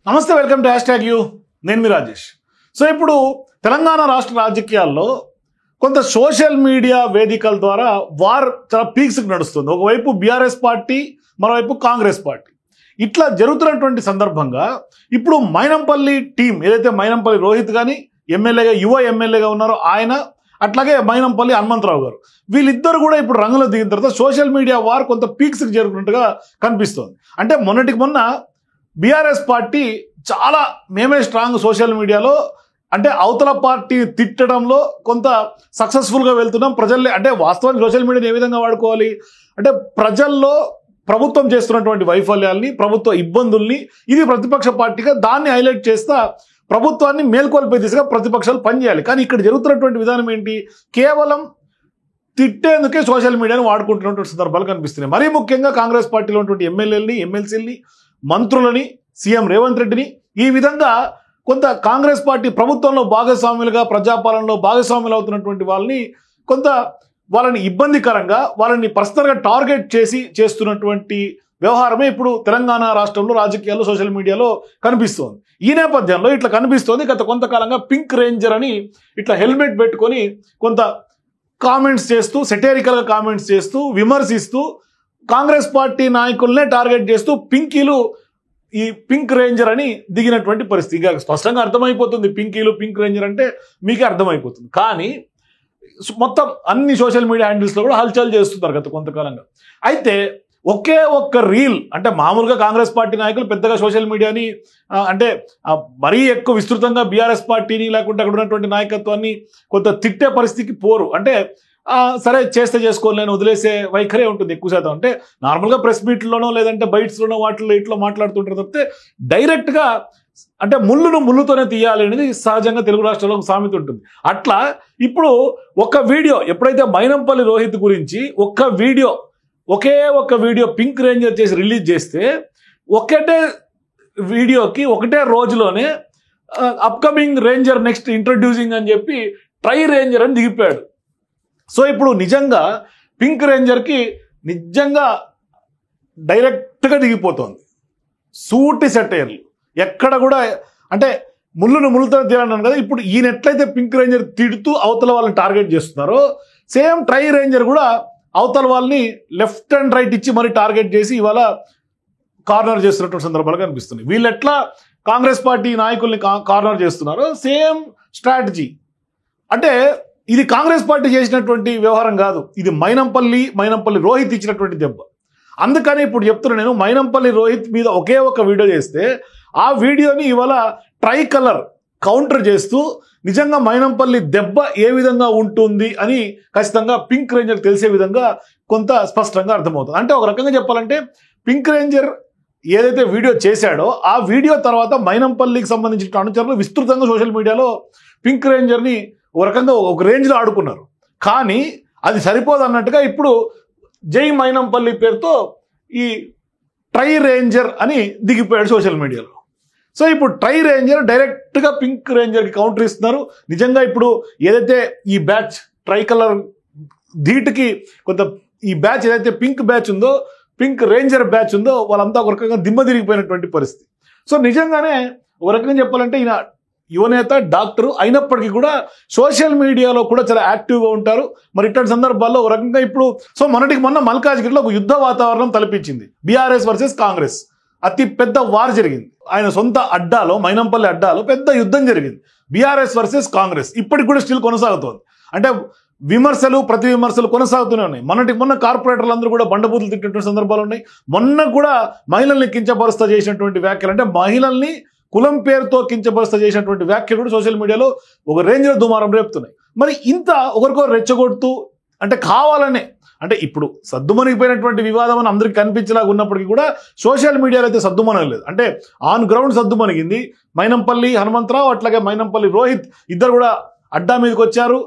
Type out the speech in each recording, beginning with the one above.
నమస్తే, welcome to #you. నేను మీ Rajesh. So ఇప్పుడు తెలంగాణ రాష్ట్ర రాజకీయాల్లో కొంత సోషల్ మీడియా వేదికల ద్వారా వార్ చాలా పీక్స్కి నడుస్తుంది. ఒకవైపు బీఆర్ఎస్ పార్టీ, మరోవైపు కాంగ్రెస్ పార్టీ. ఇట్లా జరుగుతున్నటువంటి సందర్భంగా ఇప్పుడు మైనంపల్లి టీం ఏదైతే మైనంపల్లి రోహిత్ కానీ ఎమ్మెల్యేగా యువ ఎమ్మెల్యేగా ఉన్నారో ఆయన, అట్లాగే మైనంపల్లి హనుమంతరావు గారు, వీళ్ళిద్దరు కూడా ఇప్పుడు రంగులో దిగిన తర్వాత సోషల్ మీడియా వార్ కొంత పీక్స్కి జరుగుతున్నట్టుగా కనిపిస్తోంది. అంటే మొన్నటికి మొన్న బీఆర్ఎస్ పార్టీ చాలా మేమే స్ట్రాంగ్ సోషల్ మీడియాలో, అంటే అవతల పార్టీ తిట్టడంలో కొంత సక్సెస్ఫుల్గా వెళ్తున్నాం. ప్రజల్ని అంటే వాస్తవానికి సోషల్ మీడియాని ఏ విధంగా వాడుకోవాలి అంటే ప్రజల్లో ప్రభుత్వం చేస్తున్నటువంటి వైఫల్యాల్ని, ప్రభుత్వ ఇబ్బందుల్ని, ఇది ప్రతిపక్ష పార్టీగా దాన్ని హైలైట్ చేస్తా ప్రభుత్వాన్ని మేల్కొల్పే దిశగా ప్రతిపక్షాలు పనిచేయాలి. కానీ ఇక్కడ జరుగుతున్నటువంటి విధానం ఏంటి? కేవలం తిట్టేందుకే సోషల్ మీడియాని వాడుకుంటున్నటువంటి సందర్భాలు కనిపిస్తున్నాయి. మరీ ముఖ్యంగా కాంగ్రెస్ పార్టీలో ఉన్నటువంటి ఎమ్మెల్యేలని, ఎమ్మెల్సీలని, మంత్రులని, సీఎం రేవంత్ రెడ్డిని ఈ విధంగా కొంత కాంగ్రెస్ పార్టీ ప్రభుత్వంలో భాగస్వాములుగా, ప్రజాపాలనలో భాగస్వాములు అవుతున్నటువంటి వాళ్ళని ఇబ్బందికరంగా, వాళ్ళని పర్సనల్గా టార్గెట్ చేసి చేస్తున్నటువంటి వ్యవహారమే ఇప్పుడు తెలంగాణ రాష్ట్రంలో రాజకీయాల్లో సోషల్ మీడియాలో కనిపిస్తోంది. ఈ నేపథ్యంలో ఇట్లా కనిపిస్తోంది. గత కొంతకాలంగా పింక్ రేంజర్ అని ఇట్లా హెల్మెట్ పెట్టుకొని కొంత కామెంట్స్ చేస్తూ, సెటేరికల్గా కామెంట్స్ చేస్తూ, విమర్శిస్తూ, కాంగ్రెస్ పార్టీ నాయకులనే టార్గెట్ చేస్తూ పింకీలు, ఈ పింక్ రేంజర్ అని దిగినటువంటి పరిస్థితి. ఇక స్పష్టంగా అర్థమైపోతుంది పింక్ రేంజర్ అంటే మీకే అర్థమైపోతుంది. కానీ మొత్తం అన్ని సోషల్ మీడియా హ్యాండిల్స్లో కూడా హల్చల్ చేస్తున్నారు గత కొంతకాలంగా. అయితే ఒకే ఒక్క రీల్, అంటే మామూలుగా కాంగ్రెస్ పార్టీ నాయకులు పెద్దగా సోషల్ మీడియాని అంటే మరీ ఎక్కువ విస్తృతంగా బీఆర్ఎస్ పార్టీని లేకుంటే అక్కడ ఉన్నటువంటి నాయకత్వాన్ని కొంత తిట్టే పరిస్థితికి పోరు. అంటే సరే చేస్తే చేసుకోలేని వదిలేసే వైఖరే ఉంటుంది ఎక్కువ శాతం. అంటే నార్మల్గా ప్రెస్ మీట్లోనో లేదంటే బైట్స్లోనో వాటిలో ఇట్లా మాట్లాడుతుంటారు తప్పితే డైరెక్ట్గా అంటే ముళ్ళును ముళ్ళుతోనే తీయాలి అనేది సహజంగా తెలుగు రాష్ట్రాల్లో ఒక సామెత ఉంటుంది. అట్లా ఇప్పుడు ఒక వీడియో ఎప్పుడైతే మైనంపల్లి రోహిత్ గురించి ఒకే ఒక్క వీడియో పింక్ రేంజర్ చేసి రిలీజ్ చేస్తే ఒకటే వీడియోకి ఒకటే రోజులోనే అప్కమింగ్ రేంజర్ నెక్స్ట్ ఇంట్రడ్యూసింగ్ అని చెప్పి ట్రై రేంజర్ అని దిగిపోయాడు. సో ఇప్పుడు నిజంగా పింక్ రేంజర్కి నిజంగా డైరెక్ట్గా దిగిపోతుంది. సూటి సెటైర్లు ఎక్కడ కూడా, అంటే ముళ్ళును ముళ్ళుతో తీయాలన్నాను కదా, ఇప్పుడు ఈయన ఎట్లయితే పింక్ రేంజర్ తిడుతూ అవతల వాళ్ళని టార్గెట్ చేస్తున్నారో సేమ్ ట్రై రేంజర్ కూడా అవతల వాళ్ళని లెఫ్ట్ అండ్ రైట్ ఇచ్చి మరి టార్గెట్ చేసి ఇవాళ కార్నర్ చేస్తున్నటువంటి సందర్భాలు కనిపిస్తున్నాయి. వీళ్ళు ఎట్లా కాంగ్రెస్ పార్టీ నాయకుల్ని కార్నర్ చేస్తున్నారో సేమ్ స్ట్రాటజీ. అంటే ఇది కాంగ్రెస్ పార్టీ చేసినటువంటి వ్యవహారం కాదు, ఇది మైనంపల్లి రోహిత్ ఇచ్చినటువంటి దెబ్బ. అందుకని ఇప్పుడు చెప్తున్నా నేను, మైనంపల్లి రోహిత్ మీద ఒకే ఒక వీడియో చేస్తే ఆ వీడియోని ఇవాళ ట్రై కలర్ కౌంటర్ చేస్తూ నిజంగా మైనంపల్లి దెబ్బ ఏ విధంగా ఉంటుంది అని ఖచ్చితంగా పింక్ రేంజర్ తెలిసే విధంగా కొంత స్పష్టంగా అర్థమవుతుంది. అంటే ఒక రకంగా చెప్పాలంటే పింక్ రేంజర్ ఏదైతే వీడియో చేశాడో ఆ వీడియో తర్వాత మైనంపల్లికి సంబంధించిన అనుచరులు విస్తృతంగా సోషల్ మీడియాలో పింక్ రేంజర్ని ఒక రకంగా ఒక రేంజ్లో ఆడుకున్నారు. కానీ అది సరిపోదు అన్నట్టుగా ఇప్పుడు జై మైనంపల్లి పేరుతో ఈ ట్రై రేంజర్ అని దిగిపోయాడు సోషల్ మీడియాలో. సో ఇప్పుడు ట్రై రేంజర్ డైరెక్ట్గా పింక్ రేంజర్కి కౌంటర్ ఇస్తున్నారు. నిజంగా ఇప్పుడు ఏదైతే ఈ బ్యాచ్ ట్రై కలర్ ధీటుకి కొంత ఈ బ్యాచ్ ఏదైతే పింక్ రేంజర్ బ్యాచ్ ఉందో వాళ్ళంతా ఒక రకంగా దిమ్మ తిరిగిపోయినటువంటి పరిస్థితి. సో నిజంగానే ఒక రకంగా చెప్పాలంటే ఈయన యువనేత, డాక్టర్ అయినప్పటికీ కూడా సోషల్ మీడియాలో కూడా చాలా యాక్టివ్గా ఉంటారు. మరి ఇట్లాంటి సందర్భాల్లో ఒక రకంగా ఇప్పుడు మొన్నటికి మొన్న మల్కాజ్గిరిలో ఒక యుద్ధ వాతావరణం తలపించింది. బీఆర్ఎస్ వర్సెస్ కాంగ్రెస్ అతి పెద్ద వార్ జరిగింది. ఆయన సొంత అడ్డాలో, మైనంపల్లి అడ్డాలో పెద్ద యుద్ధం జరిగింది. బీఆర్ఎస్ వర్సెస్ కాంగ్రెస్ ఇప్పటికి కూడా స్టిల్ కొనసాగుతోంది. అంటే విమర్శలు, ప్రతి విమర్శలు కొనసాగుతూనే ఉన్నాయి. మొన్న కార్పొరేటర్లు అందరూ కూడా బండబూతులు తిట్టినటువంటి సందర్భాలు ఉన్నాయి. మొన్న కూడా మహిళల్ని కించపరుస్తా చేసినటువంటి వ్యాఖ్యలు, అంటే మహిళల్ని కులం పేరుతో కించపరుస్తా చేసినటువంటి వ్యాఖ్యలు కూడా సోషల్ మీడియాలో ఒక రేంజ్లో దుమారం రేపుతున్నాయి. మరి ఇంత ఒకరికొకరు రెచ్చగొడుతూ, అంటే కావాలనే, అంటే ఇప్పుడు సద్దుమణిగిపోయినటువంటి వివాదం అని అందరికీ కనిపించేలాగా ఉన్నప్పటికీ కూడా సోషల్ మీడియాలో అయితే సద్దుమణగలేదు. అంటే ఆన్ గ్రౌండ్ సద్దుమణిగింది. మైనంపల్లి హనుమంతరావు అట్లాగే మైనంపల్లి రోహిత్ ఇద్దరు కూడా అడ్డా మీదకి వచ్చారు.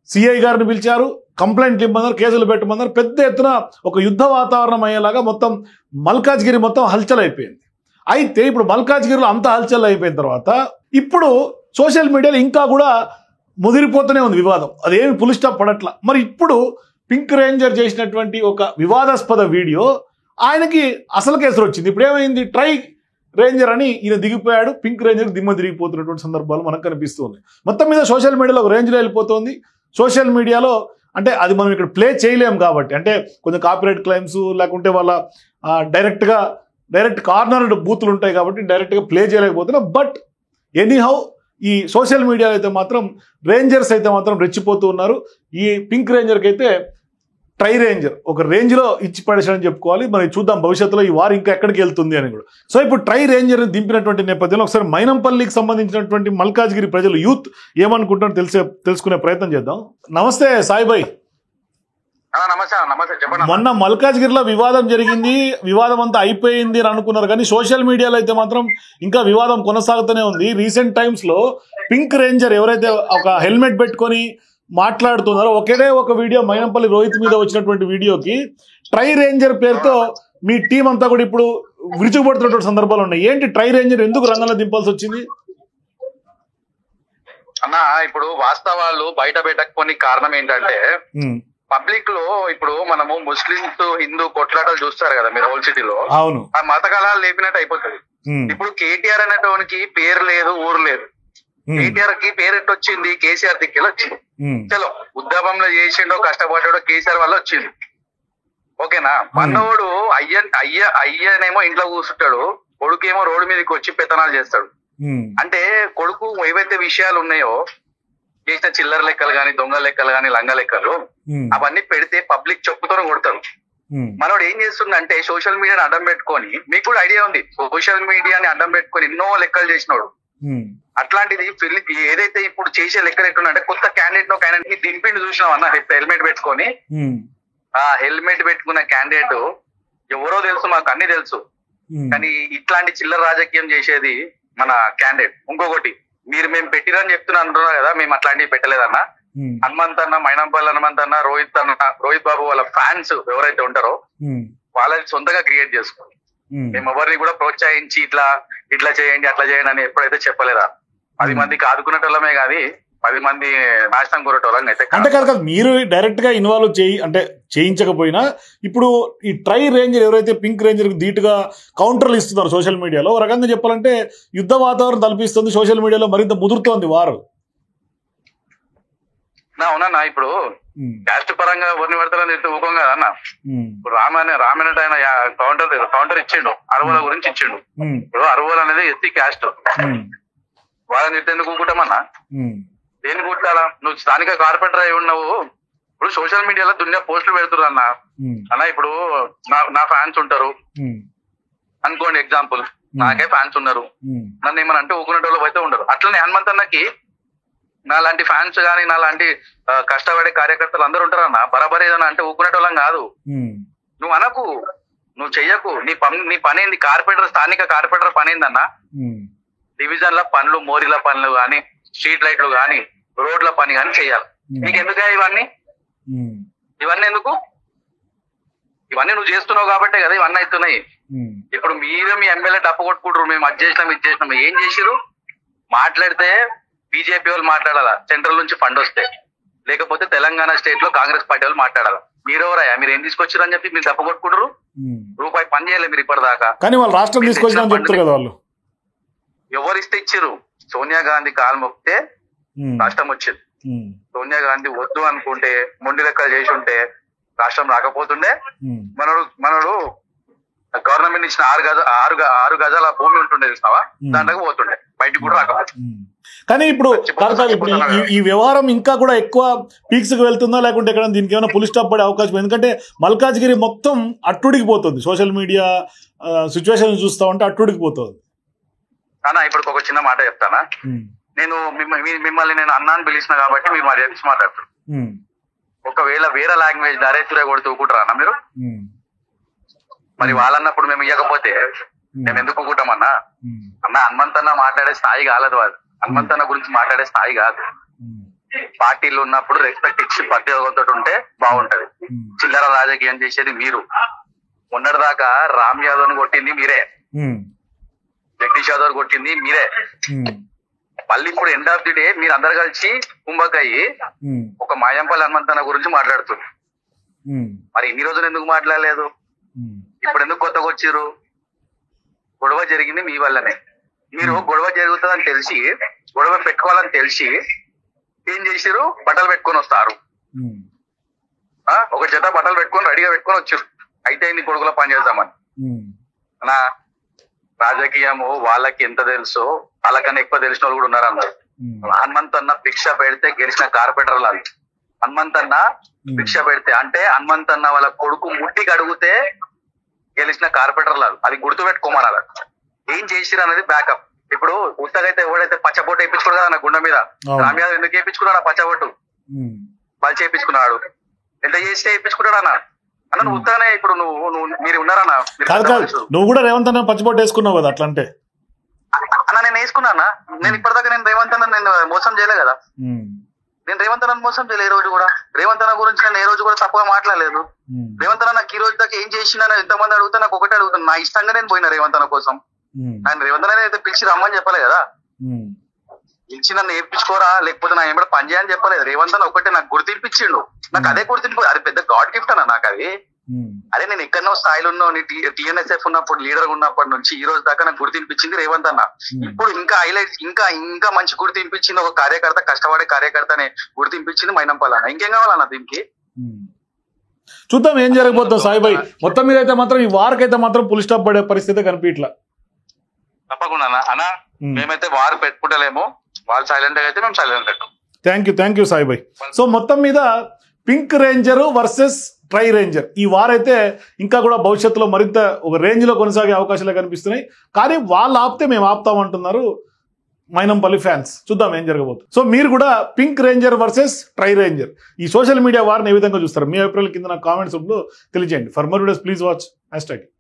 సిఐ గారిని పిలిచారు, కంప్లైంట్లు ఇవ్వమన్నారు, కేసులు పెట్టమన్నారు. పెద్ద ఎత్తున ఒక యుద్ధ వాతావరణం అయ్యేలాగా మొత్తం మల్కాజ్గిరి మొత్తం హల్చల్ అయిపోయింది. అయితే ఇప్పుడు మల్కాజ్గిరిలో అంత హల్చల్ అయిపోయిన తర్వాత ఇప్పుడు సోషల్ మీడియాలో ఇంకా కూడా ముదిరిపోతూనే ఉంది వివాదం. అదేమి పులి స్టాప్ పడట్లా. మరి ఇప్పుడు పింక్ రేంజర్ చేసినటువంటి ఒక వివాదాస్పద వీడియో ఆయనకి అసలు కేసులు వచ్చింది. ఇప్పుడు ఏమైంది? ట్రై రేంజర్ అని ఈయన దిగిపోయాడు, పింక్ రేంజర్ దిమ్మ తిరిగిపోతున్నటువంటి సందర్భాలు మనకు కనిపిస్తూ ఉన్నాయి. మొత్తం మీద సోషల్ మీడియాలో ఒక రేంజ్లో వెళ్ళిపోతుంది. సోషల్ మీడియాలో అంటే అది మనం ఇక్కడ ప్లే చేయలేం కాబట్టి, అంటే కొంచెం కాపీరైట్ క్లైమ్స్ లేకుంటే వాళ్ళ డైరెక్ట్ కార్నర్డ్ బూతులు ఉంటాయి కాబట్టి డైరెక్ట్గా ప్లే చేయలేకపోతున్నాం. బట్ ఎనీహౌ ఈ సోషల్ మీడియాలో అయితే మాత్రం రేంజర్స్ అయితే మాత్రం రెచ్చిపోతూ ఉన్నారు. ఈ పింక్ రేంజర్కి అయితే ట్రై రేంజర్ ఒక రేంజ్లో ఇచ్చి పడేసాడని చెప్పుకోవాలి. మరి చూద్దాం భవిష్యత్తులో ఈ వారు ఇంకా ఎక్కడికి వెళ్తుంది అని కూడా. సో ఇప్పుడు ట్రై రేంజర్ని దింపినటువంటి నేపథ్యంలో ఒకసారి మైనంపల్లికి సంబంధించినటువంటి మల్కాజ్గిరి ప్రజలు యూత్ ఏమనుకుంటారో తెలుసుకునే ప్రయత్నం చేద్దాం. నమస్తే సాయిబాయ్. మొన్న మల్కాజ్గిరిలో వివాదం జరిగింది, వివాదం అంతా అయిపోయింది అని అనుకున్నారు, కానీ సోషల్ మీడియాలో అయితే మాత్రం ఇంకా వివాదం కొనసాగుతూనే ఉంది. రీసెంట్ టైమ్స్ లో పింక్ రేంజర్ ఎవరైతే ఒక హెల్మెట్ పెట్టుకొని మాట్లాడుతున్నారో ఒకే ఒక వీడియో మైనంపల్లి రోహిత్ మీద వచ్చినటువంటి వీడియోకి ట్రై రేంజర్ పేరుతో మీ టీం అంతా కూడా ఇప్పుడు విరుచుకుపడుతున్నటువంటి సందర్భాలు ఉన్నాయి. ఏంటి ట్రై రేంజర్ ఎందుకు రంగంలో దింపాల్సి వచ్చింది అన్న? ఇప్పుడు వాస్తవాలు బయట పెట్టకపోని కారణం ఏంటంటే పబ్లిక్ లో ఇప్పుడు మనము ముస్లింస్ హిందూ కొట్లాటలు చూస్తారు కదా మీరు ఓల్డ్ సిటీలో, అవును, ఆ మత కళాలు లేపినట్టు అయిపోతుంది. ఇప్పుడు కేటీఆర్ అనేటోనికి పేరు లేదు, ఊరు లేదు. కేటీఆర్ కి పేరు ఎట్టు వచ్చింది? కేసీఆర్ దిక్కెళ్ళి వచ్చింది. చలో ఉద్యమంలో చేసిండో కష్టపడ్డాడో కేసీఆర్ వల్ల వచ్చింది, ఓకేనా. మనోడు అయ్యనేమో ఇంట్లో కూర్చుంటాడు, కొడుకేమో రోడ్డు మీదకి వచ్చి పెత్తనాలు చేస్తాడు. అంటే కొడుకు ఏవైతే విషయాలు ఉన్నాయో, చేసిన చిల్లర లెక్కలు గాని, దొంగ లెక్కలు గాని, లంగ లెక్కలు అవన్నీ పెడితే పబ్లిక్ చెప్పుతో కొడతారు. మనోడు ఏం చేస్తుందంటే సోషల్ మీడియాని అడ్డం పెట్టుకొని, మీకు కూడా ఐడియా ఉంది, సోషల్ మీడియాని అడ్డం పెట్టుకొని ఎన్నో లెక్కలు చేసినోడు. అట్లాంటిది ఏదైతే ఇప్పుడు చేసే లెక్కలు ఎట్లుందంటే, కొత్త క్యాండిడేట్ కి దింపిండి చూసినాం అన్న, హెల్మెట్ పెట్టుకొని. ఆ హెల్మెట్ పెట్టుకున్న క్యాండిడేట్ ఎవరో తెలుసు, మాకు అన్ని తెలుసు, కానీ ఇట్లాంటి చిల్లర రాజకీయం చేసేది మన క్యాండిడేట్. ఇంకొకటి, మేము పెట్టిరని చెప్తున్నా అంటున్నారు కదా, మేము అట్లాంటివి పెట్టలేదన్నా. హనుమంత్ అన్న, మైనంపల్లి హనుమంత్ అన్న, రోహిత్ బాబు వాళ్ళ ఫ్యాన్స్ ఎవరైతే ఉంటారో వాళ్ళని సొంతంగా క్రియేట్ చేసుకోండి. మేము ఎవరిని కూడా ప్రోత్సహించి ఇట్లా చేయండి అట్లా చేయండి అని ఎప్పుడైతే చెప్పలేదా. 10 మందికి ఆదుకునేటోళ్ళమే కానీ 10 మంది నాశనం కోరేటోళ్ళం అయితే అంటే కాదు. మీరు డైరెక్ట్ గా ఇన్వాల్వ్ చేయించకపోయినా ఇప్పుడు ఈ ట్రై రేంజర్ ఎవరైతే పింక్ రేంజర్ కి ధీటుగా కౌంటర్లు ఇస్తున్నారు సోషల్ మీడియాలో, ఒక రకంగా చెప్పాలంటే యుద్ధ వాతావరణం తలపిస్తుంది. సోషల్ మీడియాలో మరింత ముదురుతోంది వారు. అవునన్నా, ఇప్పుడు క్యాస్ట్ పరంగా ఎవరిని పడతారని ఊకం కదా అన్న. రామన్ ఆయన కౌంటర్ ఇచ్చిండు, అరువుల గురించి ఇచ్చిండు. ఇప్పుడు అరువులు అనేది ఎస్సీ క్యాస్ట్, వాళ్ళని ఎందుకు ఊకుంటామన్నా? దేని కూర్చాలా? నువ్వు స్థానిక కార్పొరేటర్ అయి ఉన్నావు. ఇప్పుడు సోషల్ మీడియాలో దునియా పోస్టులు పెడుతున్నారు అన్న. ఇప్పుడు నా ఫ్యాన్స్ ఉంటారు అనుకోండి, ఎగ్జాంపుల్, నాకే ఫ్యాన్స్ ఉన్నారు, నన్ను ఏమన్నా అంటే ఊకునేటోళ్ళు అయితే ఉండరు. అట్లనే హనుమంత్ అన్నకి నాలాంటి ఫ్యాన్స్ గానీ, నాలాంటి కష్టపడే కార్యకర్తలు అందరూ ఉంటారన్న. బరాబర్ ఏదన్నా అంటే ఊకునేటోళ్ళం కాదు. నువ్వు అనకు, నువ్వు చెయ్యకు. నీ పని ఏంది? కార్పొరేటర్, స్థానిక కార్పొరేటర్ పని ఏందన్నా? డివిజన్ల పనులు, మోరీల పనులు గాని, స్ట్రీట్ లైట్లు గాని, రోడ్ల పని గాని చెయ్యాలి. నీకు ఎందుకు ఇవన్నీ ఎందుకు? ఇవన్నీ నువ్వు చేస్తున్నావు కాబట్టే కదా ఇవన్నీ అవుతున్నాయి. ఇప్పుడు మీరు మీ ఎమ్మెల్యే డప్పు కొట్టుకుంటారు, మేము అది చేసినాం ఇది చేసినాం. ఏం చేసిరు? మాట్లాడితే బీజేపీ వాళ్ళు మాట్లాడాలా, సెంట్రల్ నుంచి ఫండ్ వస్తే, లేకపోతే తెలంగాణ స్టేట్ లో కాంగ్రెస్ పార్టీ వాళ్ళు మాట్లాడాలా. మీరెవరయ్యా? మీరు ఏం తీసుకొచ్చారు అని చెప్పి మీరు డప్పు కొట్టుకుంటారు? రూపాయి పని చేయలేదు మీరు ఇప్పటిదాకా. కానీ వాళ్ళు రాష్ట్రం తీసుకొచ్చిన చెప్తారు కదా వాళ్ళు. ఎవరిస్తే ఇచ్చిరు? సోనియా గాంధీ కాలు మొక్కితే రాష్ట్రం వచ్చింది. సోనియా గాంధీ వద్దు అనుకుంటే, మొండి లెక్కలు చేసి ఉంటే రాష్ట్రం రాకపోతుండే. మనోడు గవర్నమెంట్ ఇచ్చిన 6 గజాల భూమి ఉంటుండే చూసినావా, దాంట్లోకి పోతుండే, బయటకు కూడా రాకపోతుంది. కానీ ఇప్పుడు ఈ వ్యవహారం ఇంకా కూడా ఎక్కువ పీక్స్ కి వెళ్తుందా, లేకుంటే ఎక్కడ దీనికి ఏమైనా పులి స్టాప్ పడే అవకాశం? ఎందుకంటే మల్కాజ్గిరి మొత్తం అట్టుడికి పోతుంది, సోషల్ మీడియా సిచ్యువేషన్ చూస్తా ఉంటే అట్టుడికి పోతుంది అన్న. ఇప్పుడు ఒక చిన్న మాట చెప్తానా, నేను మిమ్మల్ని నేను అన్నా అని పిలిచిన కాబట్టి మీరు మరి మాట్లాడుతారు. ఒకవేళ వేరే లాంగ్వేజ్ డైరెక్ట్ కొడుతూ ఊకుంటారా అన్న మీరు? మరి వాళ్ళన్నప్పుడు మేము ఇవ్వకపోతే మేము ఎందుకు ఊకుంటామన్నా? అన్న హనుమంత్ అన్న మాట్లాడే స్థాయి కాలేదు, వాళ్ళు హనుమంత్ అన్న గురించి మాట్లాడే స్థాయి కాదు. పార్టీలు ఉన్నప్పుడు రెస్పెక్ట్ ఇచ్చి ప్రత్యేకతో ఉంటే బాగుంటది. చిల్లర రాజకీయం చేసేది మీరు. మొన్నటిదాకా రామ్ యాదవ్ ని కొట్టింది మీరే, జగదీష్ యాదవ్ కొట్టింది మీరే. మళ్ళీ ఇప్పుడు ఎండ్ ఆఫ్ ది డే మీరు అందరు కలిసి కుంభకయ్యి ఒక మాయంపల్లి హనుమంత్ అన్న గురించి మాట్లాడుతుంది. మరి ఇన్ని రోజులు ఎందుకు మాట్లాడలేదు? ఇప్పుడు ఎందుకు కొత్తగా వచ్చిర్రు? గొడవ జరిగింది మీ వల్లనే. మీరు గొడవ జరుగుతుందని తెలిసి, గొడవ పెట్టుకోవాలని తెలిసి ఏం చేసారు? బట్టలు పెట్టుకొని వస్తారు. ఒక జత బట్టలు పెట్టుకొని రెడీగా పెట్టుకొని వచ్చారు. అయితే నీ కొడుకులో పని చేద్దామని. నా రాజకీయము వాళ్ళకి ఎంత తెలుసో వాళ్ళకన్నా ఎక్కువ తెలిసిన వాళ్ళు కూడా ఉన్నారు అన్నారు. హనుమంత్ అన్న భిక్ష పెడితే గెలిచిన కార్పొరేటర్ లాగా. హనుమంత్ అన్న భిక్ష పెడితే అంటే హనుమంత్ అన్న వాళ్ళ కొడుకు ముట్టికి అడిగితే గెలిచిన కార్పొరేటర్ లాగా. అది గుర్తు పెట్టుకోమన్నారు. ఏం చేసిరు అనేది బ్యాకప్. ఇప్పుడు ఉత్తగైతే ఎవడైతే పచ్చబొట్టు వేయించుకోడు కదా నా గుండె మీద, రామ్యాదవ్ ఎందుకు వేయించుకున్నాడు? పచ్చబొట్టు వాళ్ళు చేయించుకున్నాడు. ఎంత చేస్తే వేయించుకుంటాడు అన్న. అన్న నువ్వు ఉత్తగానే ఇప్పుడు నువ్వు మీరు ఉన్నారన్నా, నువ్వు కూడా రేవంత్ అన్న పచ్చబొట్టు వేసుకున్నావు కదా అట్లా అంటే? అన్న నేను వేసుకున్నా. నేను ఇప్పటిదాకా నేను రేవంత్ అన్న నేను మోసం చేయలే కదా. నేను రేవంత్ అన్న మోసం చేయలేదు ఏ రోజు కూడా. రేవంత్ అన్న గురించి నేను ఏ రోజు కూడా తప్పుగా మాట్లాడలేదు. రేవంత్ అన్న నాకు ఈ రోజు దాకా ఏం చేసినా ఎంతమంది అడుగుతా నాకు ఒకటే అడుగుతాను. నా ఇష్టంగా నేను పోయినా రేవంత్ అన్న కోసం. నేను రేవంత్ అన్న అయితే పిలిచి రమ్మని చెప్పలే కదా. పిలిచి నన్ను నేర్పించుకోరా లేకపోతే నా ఏమైనా పని చేయని చెప్పలేదు. రేవంత్ అన్న ఒకటే నాకు గుర్తింపించిండు. నాకు అదే గుర్తింపు. అది పెద్ద గాడ్ గిఫ్ట్ అన్న నాకు అది. అదే నేను ఎక్కడో స్థాయిలో ఉన్నా టీఎన్ఎస్ఎఫ్ ఉన్నప్పుడు లీడర్ ఉన్నప్పటి నుంచి ఈ రోజు దాకా నాకు గుర్తింపించింది రేవంత్ అన్న. ఇప్పుడు ఇంకా హైలైట్స్ ఇంకా మంచి గుర్తింపించింది ఒక కార్యకర్త, కష్టపడే కార్యకర్తనే గుర్తింపించింది మైనంపల్లి అన్న. ఇంకేం కావాలన్న దీనికి? చూద్దాం ఏం జరగబోతుందో సాయిబాయి. మొత్తం మీద అయితే మాత్రం ఈ వార్కైతే మాత్రం పుల్ స్టాప్ పడే పరిస్థితి కనిపించట్లా. తప్పకుండా అన్న మేమైతే వారు పెట్టుకుంటలేము. వాళ్ళు సైలెంట్ గా అయితే మేము సైలెంట్ పెట్టాం. Thank you సాయిబాయి. సో మొత్తం మీద pink ranger versus try ranger ఈ వారైతే ఇంకా కూడా భవిష్యత్తులో మరింత ఒక రేంజ్ లో కొనసాగే అవకాశాలు కనిపిస్తున్నాయి. కానీ వాళ్ళు ఆపితే మేము ఆపుతామంటున్నారు మైనంపల్లి ఫ్యాన్స్. చూద్దాం ఏం జరగబోతుంది. సో మీరు కూడా pink ranger versus try ranger ఈ సోషల్ మీడియా వారిని ఏ విధంగా చూస్తారు? మీ అభిప్రాయాల కింద నా కామెంట్స్ లో తెలియజేయండి. For more videos please watch #.